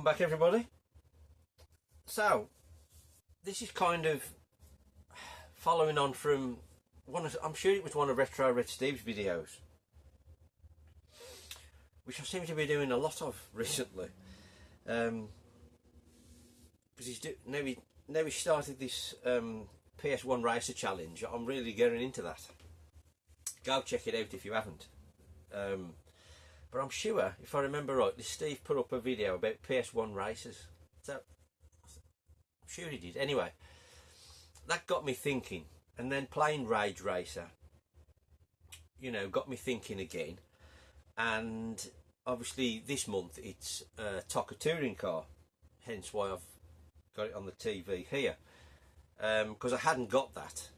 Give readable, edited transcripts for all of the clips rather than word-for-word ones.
back, everybody. So this is kind of following on from I'm sure it was one of Retro Red Steve's videos, which I seem to be doing a lot of recently, because now he started this PS1 Racer Challenge. I'm really getting into that. Go check it out if you haven't. But I'm sure, if I remember rightly, Steve put up a video about PS1 races. So I'm sure he did. Anyway, that got me thinking, and then playing Rage Racer, you know, got me thinking again. And obviously this month it's TOCA touring car, hence why I've got it on the TV here, because I hadn't got that,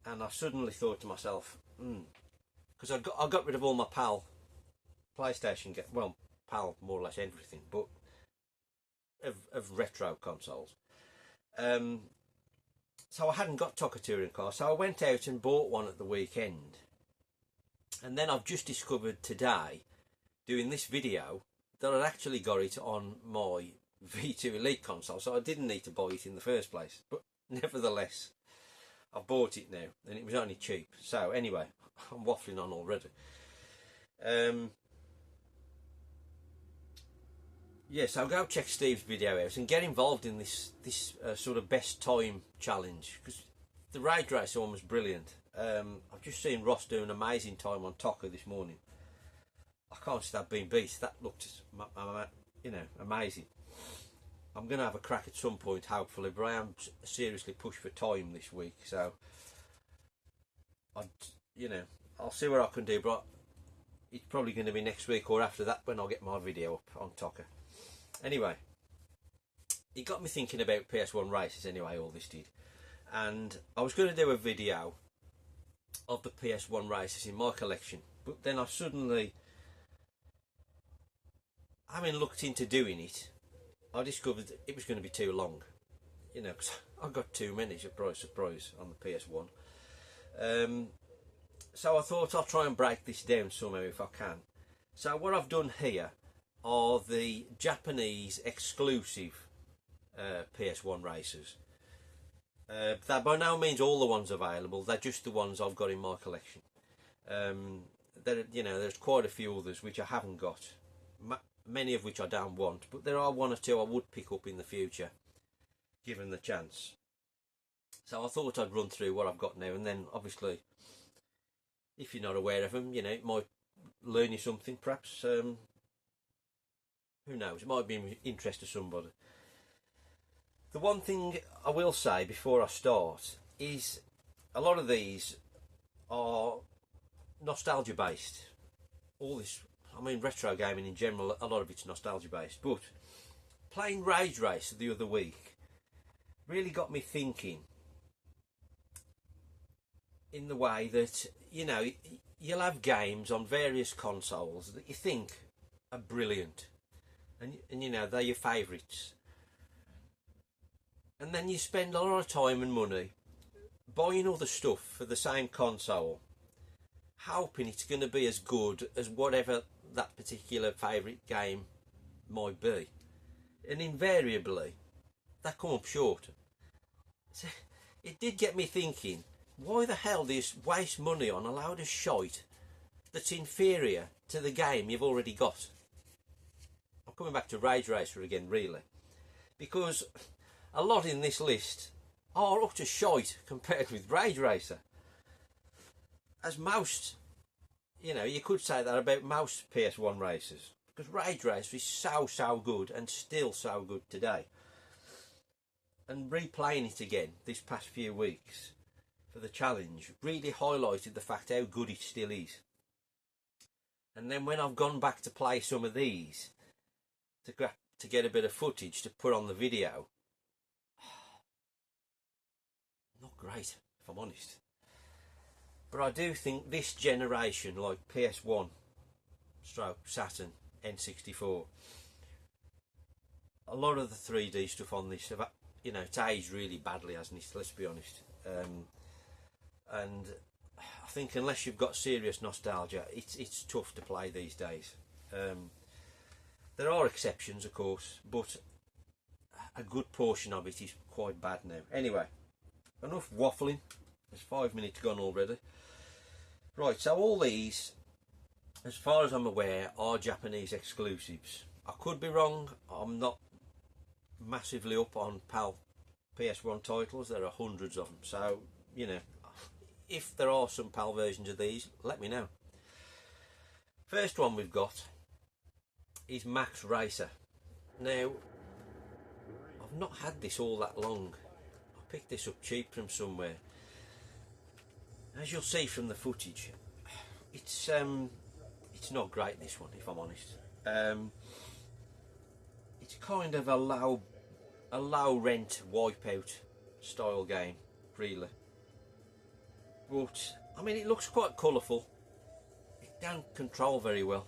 and I suddenly thought to myself, because I got rid of all my PAL PlayStation PAL more or less everything, but of retro consoles. So I hadn't got TOCA touring car, so I went out and bought one at the weekend, and then I've just discovered today, doing this video, that I'd actually got it on my V2 Elite console, so I didn't need to buy it in the first place. But nevertheless, I've bought it now, and it was only cheap. So anyway, I'm waffling on already. Yes, I'll go check Steve's video out and get involved in this sort of best time challenge, because the Rage Racer one was brilliant. I've just seen Ross do an amazing time on TOCA this morning. I can't see that being beat. That looked, you know, amazing. I'm going to have a crack at some point, hopefully, but I am seriously pushed for time this week, so I'll see what I can do, but it's probably going to be next week or after that when I'll get my video up on TOCA. Anyway, it got me thinking about PS1 races anyway, all this did. And I was going to do a video of the PS1 races in my collection, but then I suddenly, having looked into doing it, I discovered that it was going to be too long. You know, because I've got too many, surprise, on the PS1. So I thought I'll try and break this down somehow if I can. So what I've done here are the Japanese exclusive PS1 races. They're by no means all the ones available. They're just the ones I've got in my collection. There's quite a few others which I haven't got, many of which I don't want, but there are one or two I would pick up in the future, given the chance. So I thought I'd run through what I've got now, and then obviously, if you're not aware of them, you know, it might learn you something, perhaps. Who knows, it might be of interest to somebody. The one thing I will say before I start is a lot of these are nostalgia based. All this, I mean, retro gaming in general, a lot of it's nostalgia based, but playing Rage Racer the other week really got me thinking, in the way that, you know, you'll have games on various consoles that you think are brilliant, and you know, they're your favourites, and then you spend a lot of time and money buying other stuff for the same console, hoping it's going to be as good as whatever that particular favourite game might be, and invariably they come up short. So it did get me thinking, why the hell do you waste money on a load of shite that's inferior to the game you've already got? I'm coming back to Rage Racer again, really, because a lot in this list are utter shite compared with Rage Racer. As most, you know, you could say that about most PS1 races, because Rage Racer is so good and still so good today. And replaying it again this past few weeks for the challenge really highlighted the fact how good it still is. And then when I've gone back to play some of these to get a bit of footage to put on the video, not great, if I'm honest. But I do think this generation, like PS1 stroke Saturn N64, a lot of the 3D stuff on this, you know, it's aged really badly, hasn't it? Let's be honest. And I think unless you've got serious nostalgia, it's tough to play these days. There are exceptions, of course, but a good portion of it is quite bad now. Anyway, enough waffling. There's 5 minutes gone already. Right, so all these, as far as I'm aware, are Japanese exclusives. I could be wrong. I'm not massively up on PAL PS1 titles. There are hundreds of them. So, you know, if there are some PAL versions of these, let me know. First one we've got is Max Racer. Now, I've not had this all that long. I picked this up cheap from somewhere. As you'll see from the footage, it's not great, this one, if I'm honest. It's kind of a low rent Wipeout style game, really. But I mean, it looks quite colourful. It don't control very well,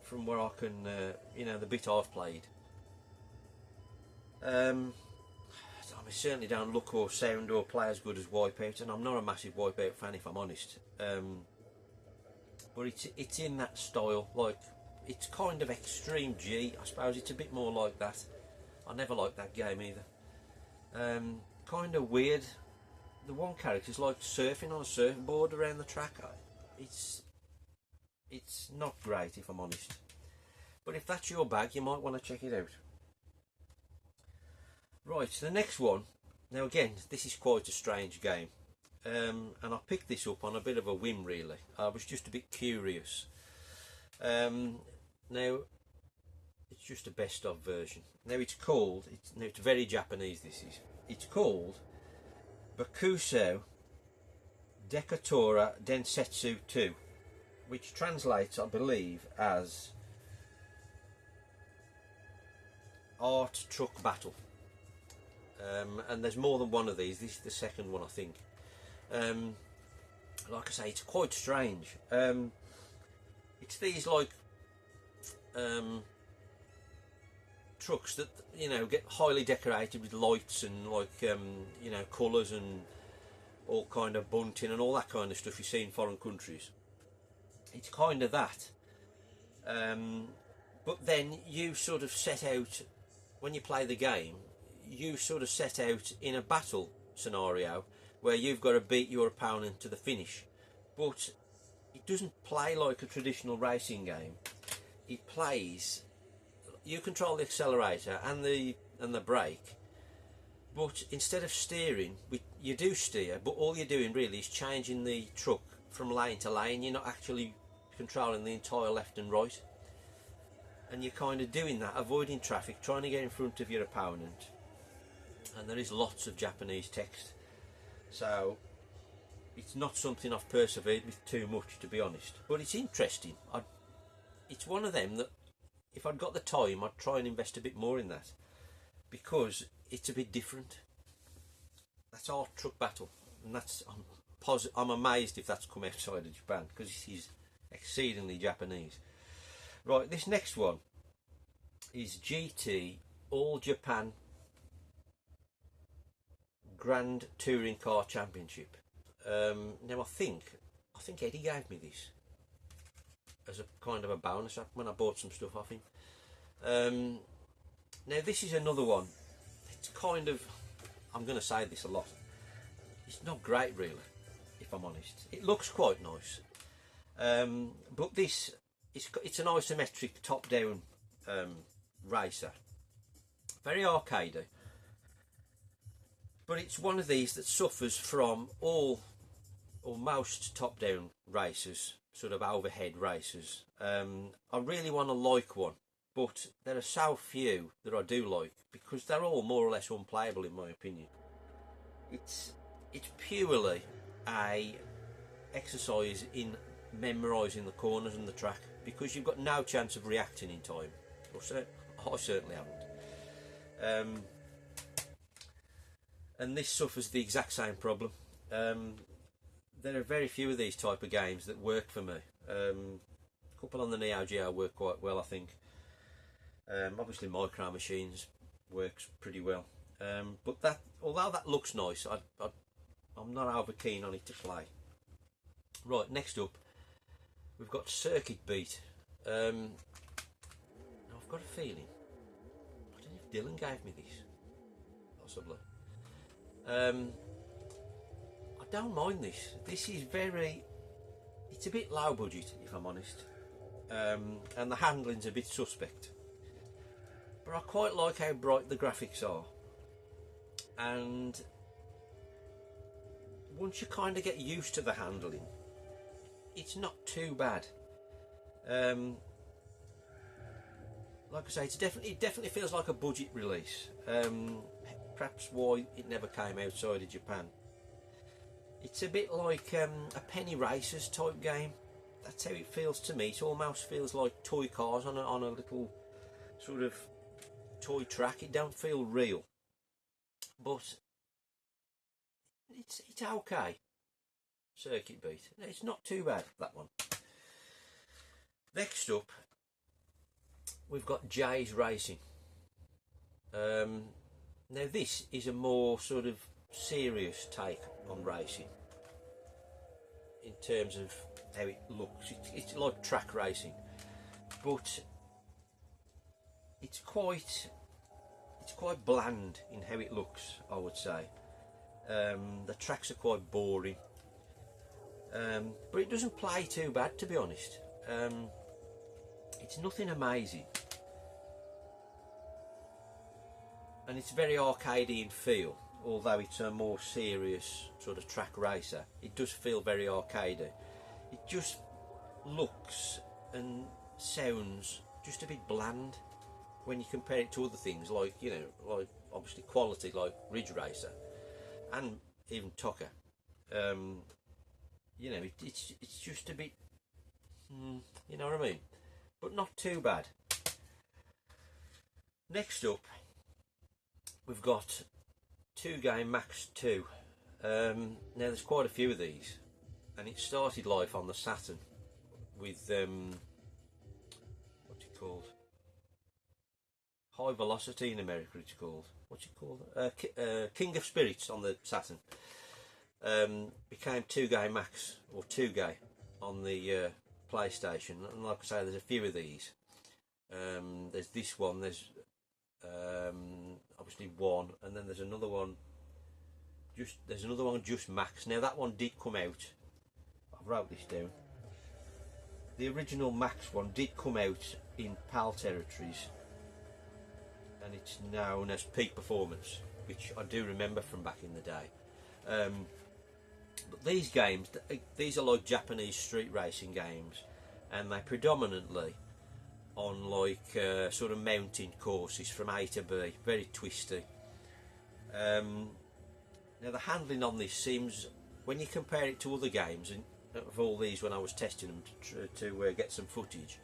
from where I can, you know, the bit I've played. I mean, certainly don't look or sound or play as good as Wipeout, and I'm not a massive Wipeout fan, if I'm honest. But it's in that style, like, it's kind of Extreme G, I suppose. It's a bit more like that. I never liked that game either. Kind of weird. The one character's like surfing on a surfboard around the track. It's not great, if I'm honest. But if that's your bag, you might want to check it out. Right, the next one. Now again, this is quite a strange game. And I picked this up on a bit of a whim, really. I was just a bit curious. Now, it's just a best of version. Now it's called, it's very Japanese, this is. It's called Bakusou Decatora Densetsu 2, which translates, I believe, as Art Truck Battle. And there's more than one of these. This is the second one, I think. Like I say, it's quite strange. It's these like trucks that, you know, get highly decorated with lights and like you know, colours and all kind of bunting and all that kind of stuff you see in foreign countries. It's kind of that. But then you sort of set out, when you play the game, you sort of set out in a battle scenario where you've got to beat your opponent to the finish. But it doesn't play like a traditional racing game. It plays, you control the accelerator and the brake, but instead of steering, you do steer, but all you're doing really is changing the truck from lane to lane. You're not actually controlling the entire left and right, and you're kind of doing that, avoiding traffic, trying to get in front of your opponent. And there is lots of Japanese text, so it's not something I've persevered with too much, to be honest, but it's interesting. It's one of them that if I'd got the time, I'd try and invest a bit more in that, because it's a bit different. That's Art Truck Battle, and that's, I'm amazed if that's come outside of Japan, because it is exceedingly Japanese. Right, this next one is GT All Japan Grand Touring Car Championship. Now I think Eddie gave me this as a kind of a bonus when I bought some stuff off him. Now this is another one. It's kind of, I'm going to say this a lot, it's not great really, if I'm honest. It looks quite nice, but this it's an isometric top-down racer, very arcadey. But it's one of these that suffers from all or most top-down races, sort of overhead races. I really want to like one, but there are so few that I do like, because they're all more or less unplayable in my opinion. It's purely a exercise in memorising the corners and the track, because you've got no chance of reacting in time. I certainly haven't. And this suffers the exact same problem. There are very few of these type of games that work for me. A couple on the Neo Geo work quite well, I think. Obviously Micro Machines works pretty well. But that, although that looks nice, I'm not over keen on it to play. Right, next up we've got Circuit Beat. I've I've got a feeling, I don't know if Dylan gave me this, possibly. I don't mind this. This is it's a bit low budget, if I'm honest, and the handling's a bit suspect. But I quite like how bright the graphics are, and once you kind of get used to the handling, it's not too bad. Like I say, it definitely feels like a budget release. Perhaps why it never came outside of Japan. It's a bit like a Penny Racers type game. That's how it feels to me. It almost feels like toy cars on a little sort of toy track. It don't feel real, but it's okay. Circuit beat. It's not too bad, that one. Next up, we've got Jay's Racing. Now this is a more sort of serious take on racing in terms of how it looks. It's like track racing, but it's quite bland in how it looks, I would say. The tracks are quite boring, but it doesn't play too bad, to be honest. It's nothing amazing, and it's very arcadey in feel. Although it's a more serious sort of track racer, it does feel very arcadey. It just looks and sounds just a bit bland when you compare it to other things, like, you know, like obviously quality, like Ridge Racer and even Tucker. You know, it's just a bit, you know what I mean, but not too bad. Next up, we've got Two Game Max 2. Now there's quite a few of these, and it started life on the Saturn with what's it called? High Velocity in America. It's called. What's it called? King of Spirits on the Saturn. Became 2 Game Max or 2 Game on the PlayStation, and like I say, there's a few of these. There's this one. There's obviously one, and then there's another one. There's another one just Max. Now that one did come out. I wrote this down. The original Max one did come out in PAL territories, and it's known as Peak Performance, which I do remember from back in the day. But these games, these are like Japanese street racing games, and they predominantly on like sort of mountain courses from A to B, very twisty. Now the handling on this seems, when you compare it to other games, and of all these when I was testing them to get some footage,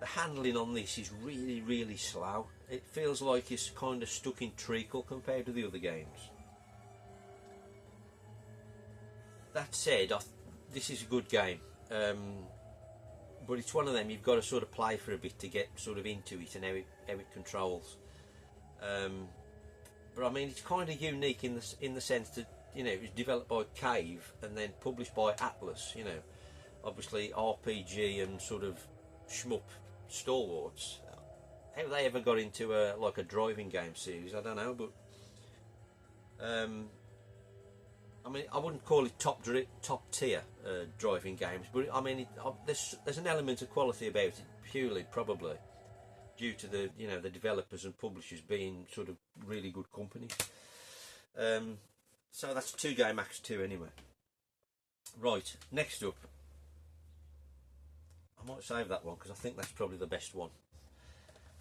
the handling on this is really slow. It feels like it's kind of stuck in treacle compared to the other games. That said, this is a good game. But it's one of them you've got to sort of play for a bit to get sort of into it and how it controls. But I mean, it's kind of unique in the sense that, you know, it was developed by Cave and then published by Atlas. You know, obviously RPG and sort of shmup stalwarts. How they ever got into like a driving game series, I don't know. But I mean, I wouldn't call it top tier driving games, but I mean, there's an element of quality about it, purely probably due to the, you know, the developers and publishers being sort of really good companies. So that's 2 Game Max 2 anyway. Right, next up, I might save that one because I think that's probably the best one.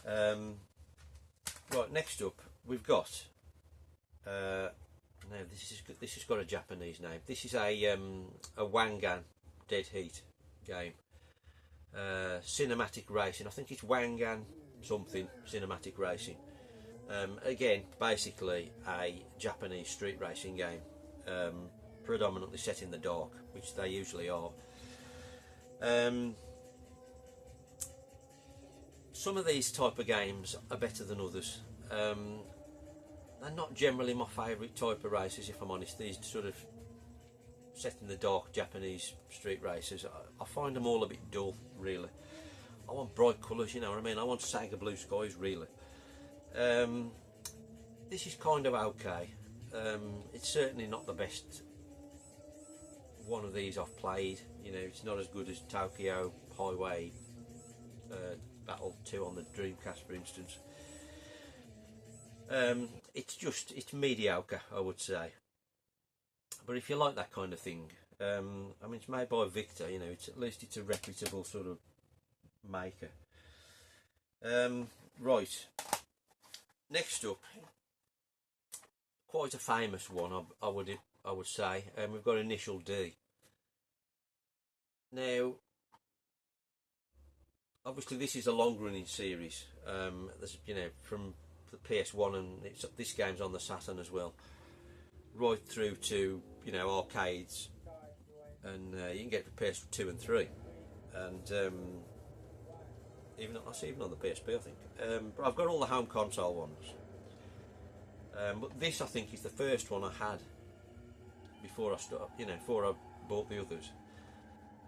Right, next up we've got. Now this has got a Japanese name. This is a Wangan Dead Heat game. Cinematic racing. I think it's Wangan something cinematic racing. Again, basically a Japanese street racing game, predominantly set in the dark, which they usually are. Some of these type of games are better than others. They're not generally my favourite type of races, if I'm honest. These sort of set in the dark Japanese street races, I find them all a bit dull, really. I want bright colours, you know what I mean? I want Sega blue skies, really. This is kind of okay. It's certainly not the best one of these I've played. You know, it's not as good as Tokyo Highway Battle 2 on the Dreamcast, for instance. It's mediocre, I would say. But if you like that kind of thing, I mean, it's made by Victor. You know, at least it's a reputable sort of maker. Right. Next up, quite a famous one, I would say. We've got Initial D. Now, obviously, this is a long-running series. There's, you know, from the PS1, and this game's on the Saturn as well, right through to, you know, arcades, and you can get the PS2 and 3, and even on the PSP, I think. But I've got all the home console ones. But this, I think, is the first one I had before I bought the others.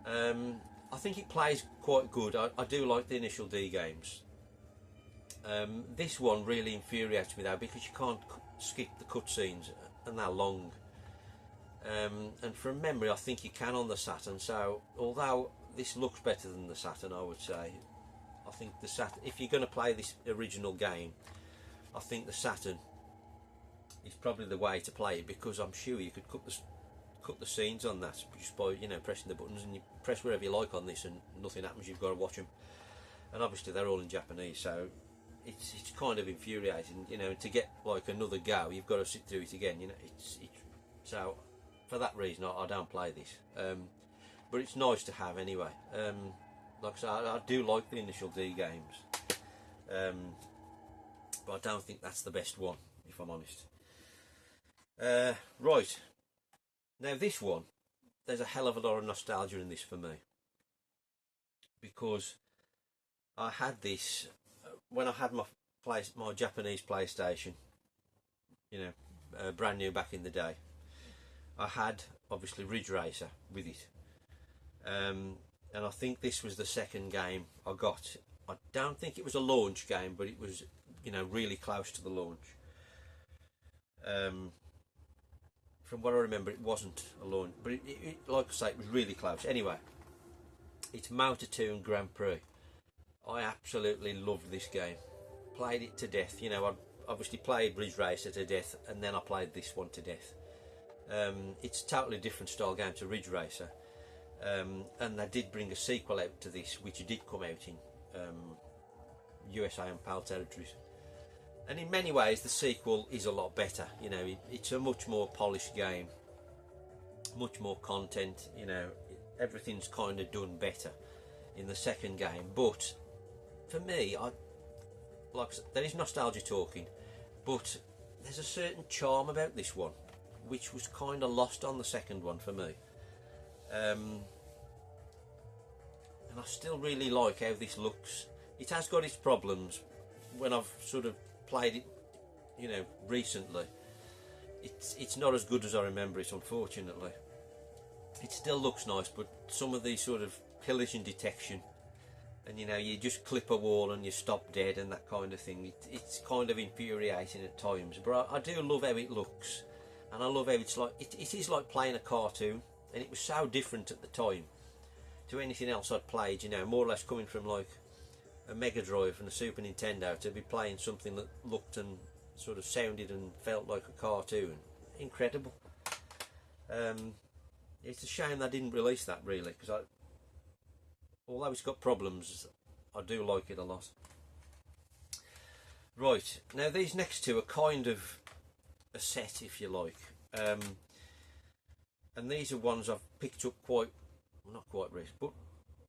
I think it plays quite good. I do like the Initial D games. This one really infuriates me though, because you can't skip the cutscenes, and they're long. And from memory, I think you can on the Saturn. So although this looks better than the Saturn, I would say, I think the Saturn, if you're going to play this original game, I think the Saturn is probably the way to play it, because I'm sure you could cut the scenes on that just by, you know, pressing the buttons, and you press wherever you like on this and nothing happens. You've got to watch them, and obviously they're all in Japanese, so it's kind of infuriating, you know. To get like another go, you've got to sit through it again, you know. So for that reason, I don't play this, but it's nice to have anyway. Like I say, I do like the Initial D games, but I don't think that's the best one, if I'm honest. Right, now this one, there's a hell of a lot of nostalgia in this for me, because I had this when I had my Japanese PlayStation, you know, brand new back in the day. I had obviously Ridge Racer with it, and I think this was the second game I got. I don't think it was a launch game, but it was, you know, really close to the launch. From what I remember, it wasn't a launch, but it, like I say, it was really close. Anyway, it's Toon Grand Prix. I absolutely loved this game. Played it to death. You know, I obviously played Ridge Racer to death, and then I played this one to death. It's a totally different style game to Ridge Racer, and they did bring a sequel out to this, which did come out in USA and PAL territories. And in many ways, the sequel is a lot better. You know, it's a much more polished game, much more content. You know, everything's kind of done better in the second game. But for me, there is nostalgia talking, but there's a certain charm about this one, which was kind of lost on the second one for me. And I still really like how this looks. It has got its problems. When I've sort of played it, you know, recently, it's not as good as I remember it, unfortunately. It still looks nice, but some of these sort of collision detection, and you know, you just clip a wall and you stop dead and that kind of thing, it's kind of infuriating at times. But I do love how it looks, and I love how it's like, it is like playing a cartoon, and it was so different at the time to anything else I'd played, you know, more or less coming from like a Mega Drive and a Super Nintendo, to be playing something that looked and sort of sounded and felt like a cartoon. Incredible. It's a shame they didn't release that, really, because although it's got problems, I do like it a lot. Right, now these next two are kind of a set, if you like, and these are ones I've picked up not quite recent, but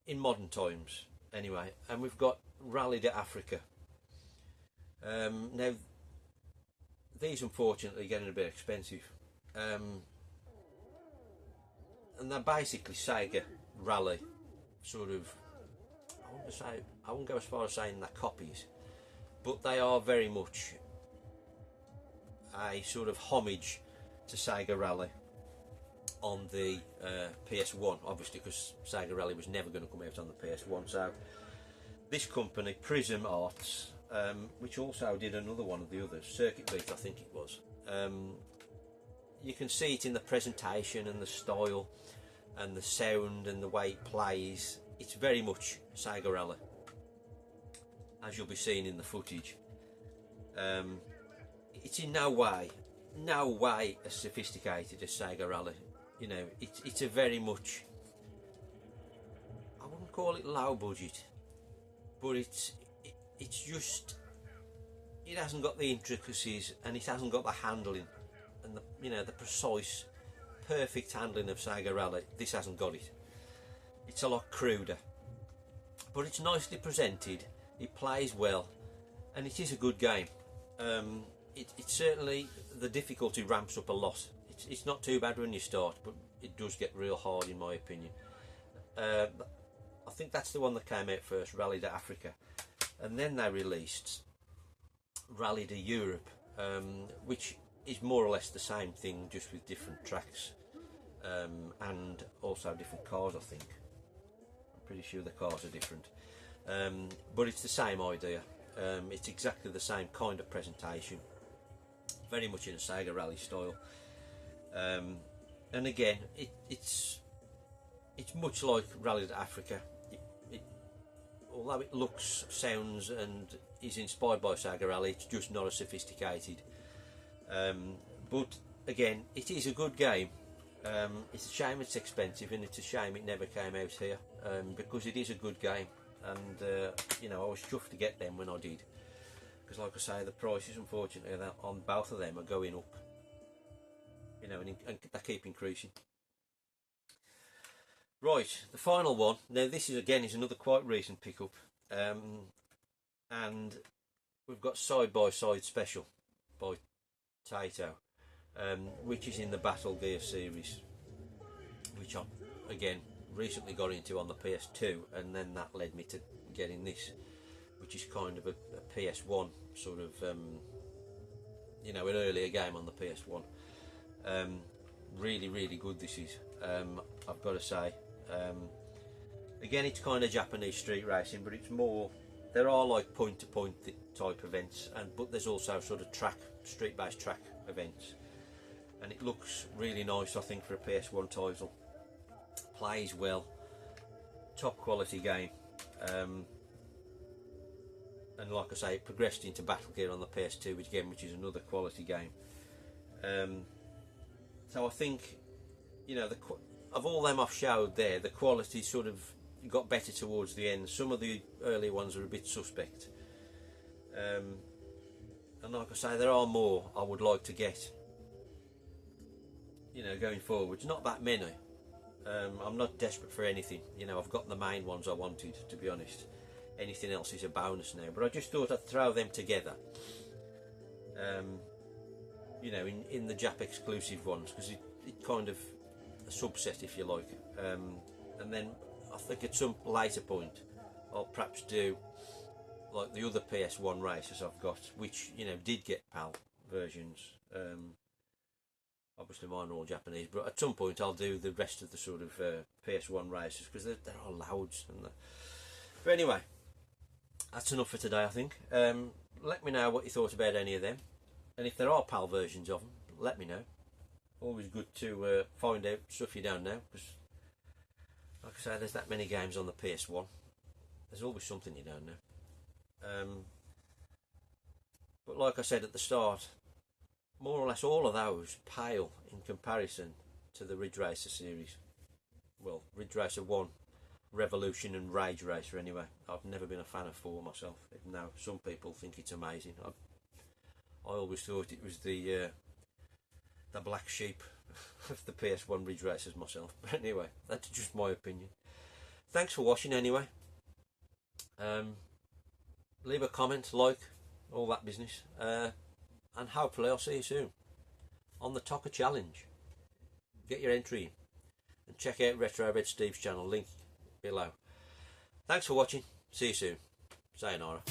in modern times anyway. And we've got Rally to Africa. Now these unfortunately are getting a bit expensive, and they're basically Sega Rally sort of, I wouldn't go as far as saying they're copies, but they are very much a sort of homage to Sega Rally on the PS1, obviously, because Sega Rally was never going to come out on the PS1. So this company, Prism Arts, which also did another one of the others, Circuit Beat I think it was. You can see it in the presentation and the style and the sound and the way it plays. It's very much Sega Rally, as you'll be seeing in the footage. It's in no way as sophisticated as Sega Rally. You know, it's a very much, I wouldn't call it low budget, but it's just, it hasn't got the intricacies and it hasn't got the handling and the precise, perfect handling of Sega Rally. This hasn't got it. It's a lot cruder, but it's nicely presented. It plays well, and it is a good game. It's certainly, the difficulty ramps up a lot. It's not too bad when you start, but it does get real hard in my opinion. I think that's the one that came out first, Rally to Africa, and then they released Rally to Europe, which is more or less the same thing, just with different tracks, and also different cars. I think, I'm pretty sure the cars are different, but it's the same idea. It's exactly the same kind of presentation, very much in a Sega Rally style, and again it's much like Rally to Africa. Although it looks, sounds and is inspired by Sega Rally, it's just not as sophisticated. But again, it is a good game. It's a shame it's expensive, and it's a shame it never came out here, because it is a good game. And I was chuffed to get them when I did, because like I say, the prices unfortunately on both of them are going up, and they keep increasing. Right, the final one. Now this is another quite recent pickup, and we've got Side by Side Special by Taito, which is in the Battle Gear series, which I again recently got into on the PS2, and then that led me to getting this, which is kind of a PS1 sort of an earlier game on the PS1. Really good this is, I've got to say. Again, it's kind of Japanese street racing, but it's more, there are like point to point type events, but there's also sort of street based track events, and it looks really nice I think for a PS1 title. Plays well, top quality game, and like I say, it progressed into Battle Gear on the PS2 which is another quality game. So I think, of all them I've showed there, the quality sort of got better towards the end. Some of the early ones are a bit suspect, and like I say, there are more I would like to get, going forwards. Not that many. I'm not desperate for anything, I've got the main ones I wanted, to be honest. Anything else is a bonus now, but I just thought I'd throw them together, in the Jap exclusive ones, because it kind of a subset, if you like, and then I think at some later point I'll perhaps do like the other PS1 races I've got, which did get PAL versions. Obviously mine are all Japanese, but at some point I'll do the rest of the sort of PS1 races, because there are loads. But anyway, that's enough for today I think. Let me know what you thought about any of them, and if there are PAL versions of them, let me know. Always good to find out stuff you don't know, because like I say, there's that many games on the PS1. There's always something you don't know. But like I said at the start, more or less all of those pale in comparison to the Ridge Racer series. Well, Ridge Racer 1, Revolution and Rage Racer anyway. I've never been a fan of 4 myself, even though some people think it's amazing. I always thought it was the black sheep of the PS1 Ridge Racers myself. But anyway, that's just my opinion. Thanks for watching anyway. Leave a comment, like, all that business. And hopefully I'll see you soon on the Tocker Challenge. Get your entry in, and check out Retro Red Steve's channel, link below. Thanks for watching. See you soon. Sayonara.